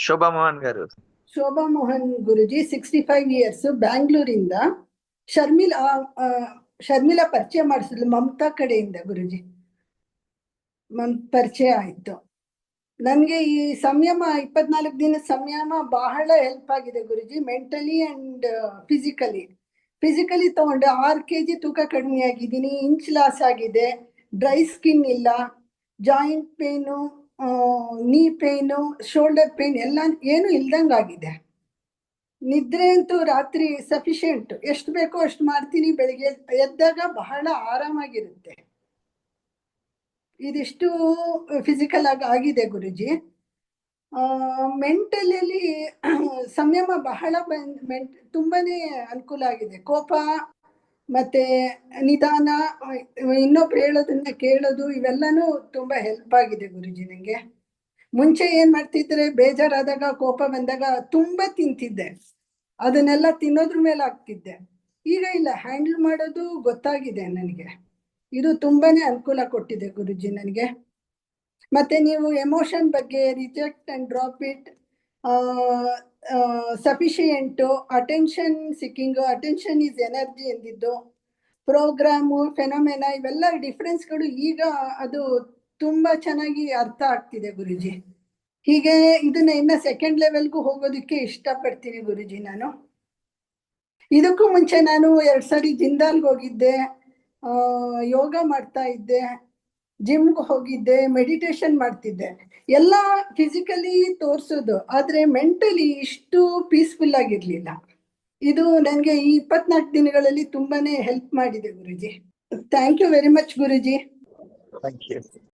Shobha Mohan garu. Shobha Mohan ಗುರುಜಿ 65 years, ಬ್ಯಾಂಗ್ಳೂರಿಂದ. Sharmila ಪರಿಚಯ ಮಾಡಿಸಿದ್ಲು ಮಮತಾ ಕಡೆಯಿಂದ ಗುರುಜಿ. ಪರಿಚಯ ಆಯ್ತು. ನನಗೆ ಈ ಸಂಯಮ 24 ದಿನ ಸಂಯಮ ಬಹಳ ಹೆಲ್ಪ್ ಆಗಿದೆ ಗುರುಜಿ, ಮೆಂಟಲಿ ಅಂಡ್ ಫಿಸಿಕಲಿ ತಗೊಂಡು 6 kg ತೂಕ ಕಡಿಮೆ ಆಗಿದ್ದೀನಿ, ಇಂಚ್ ಲಾಸ್ ಆಗಿದೆ, ಡ್ರೈ ಸ್ಕಿನ್ ಇಲ್ಲ, ಜಾಯಿಂಟ್ ಪೇನು, ನೀ ಪೇನು, ಶೋಲ್ಡರ್ ಪೇನ್ ಎಲ್ಲ ಏನು ಇಲ್ದಂಗಾಗಿದೆ. ನಿದ್ರೆ ಅಂತೂ ರಾತ್ರಿ ಸಫಿಶಿಯೆಂಟ್, ಎಷ್ಟು ಬೇಕೋ ಅಷ್ಟು ಮಾಡ್ತೀನಿ, ಬೆಳಿಗ್ಗೆ ಎದ್ದಾಗ ಬಹಳ ಆರಾಮಾಗಿರುತ್ತೆ. ಇದಿಷ್ಟು ಫಿಸಿಕಲ್ ಆಗಿದೆ ಗುರುಜಿ. ಮೆಂಟಲಿ ಸಂಯಮ ಬಹಳ ತುಂಬಾನೇ ಅನುಕೂಲ ಆಗಿದೆ. ಕೋಪ ಮತ್ತೆ ನಿಧಾನ, ಇನ್ನೊಬ್ರು ಹೇಳೋದನ್ನ ಕೇಳೋದು, ಇವೆಲ್ಲನೂ ತುಂಬಾ ಹೆಲ್ಪ್ ಆಗಿದೆ ಗುರುಜಿ ನನಗೆ. ಮುಂಚೆ ಏನ್ ಮಾಡ್ತಿದ್ರೆ, ಬೇಜಾರಾದಾಗ ಕೋಪ ಬಂದಾಗ ತುಂಬಾ ತಿಂತಿದ್ದೆ, ಅದನ್ನೆಲ್ಲ ತಿನ್ನೋದ್ರ ಮೇಲೆ ಆಗ್ತಿದ್ದೆ. ಈಗ ಇಲ್ಲ, ಹ್ಯಾಂಡಲ್ ಮಾಡೋದು ಗೊತ್ತಾಗಿದೆ ನನಗೆ. ಇದು ತುಂಬಾನೇ ಅನುಕೂಲ ಕೊಟ್ಟಿದೆ ಗುರುಜಿ ನನಗೆ. ಮತ್ತೆ ನೀವು ಎಮೋಷನ್ ಬಗ್ಗೆ reject and drop it, sufficient, attention ಸಿಕ್ಕಿಂಗು, ಅಟೆನ್ಷನ್ ಈಸ್ ಎನರ್ಜಿ ಎಂದಿದ್ದು, ಪ್ರೋಗ್ರಾಮು, ಫೆನೋಮೆನಾ, ಇವೆಲ್ಲ ಡಿಫ್ರೆನ್ಸ್ಗಳು ಈಗ ಅದು ತುಂಬಾ ಚೆನ್ನಾಗಿ ಅರ್ಥ ಆಗ್ತಿದೆ ಗುರುಜಿ. ಹೀಗೆ ಇದನ್ನ ಇನ್ನ ಸೆಕೆಂಡ್ ಲೆವೆಲ್ಗೂ ಹೋಗೋದಕ್ಕೆ ಇಷ್ಟಪಡ್ತೀನಿ ಗುರುಜಿ. ನಾನು ಇದಕ್ಕೂ ಮುಂಚೆ ನಾನು 2 ಸರಿ ಜಿಂದಾಲ್ಗೆ ಹೋಗಿದ್ದೆ, ಯೋಗ ಮಾಡ್ತಾ ಇದ್ದೆ, ಜಿಮ್ಗೆ ಹೋಗಿದ್ದೆ, ಮೆಡಿಟೇಷನ್ ಮಾಡ್ತಿದ್ದೆ, ಎಲ್ಲ ಫಿಸಿಕಲಿ ತೋರಿಸೋದು, ಆದರೆ ಮೆಂಟಲಿ ಇಷ್ಟು ಪೀಸ್ಫುಲ್ ಆಗಿರ್ಲಿಲ್ಲ. ಇದು ನನಗೆ ಈ 24 ದಿನಗಳಲ್ಲಿ ತುಂಬಾನೇ ಹೆಲ್ಪ್ ಮಾಡಿದೆ Guruji. Thank you very much Guruji. Thank you.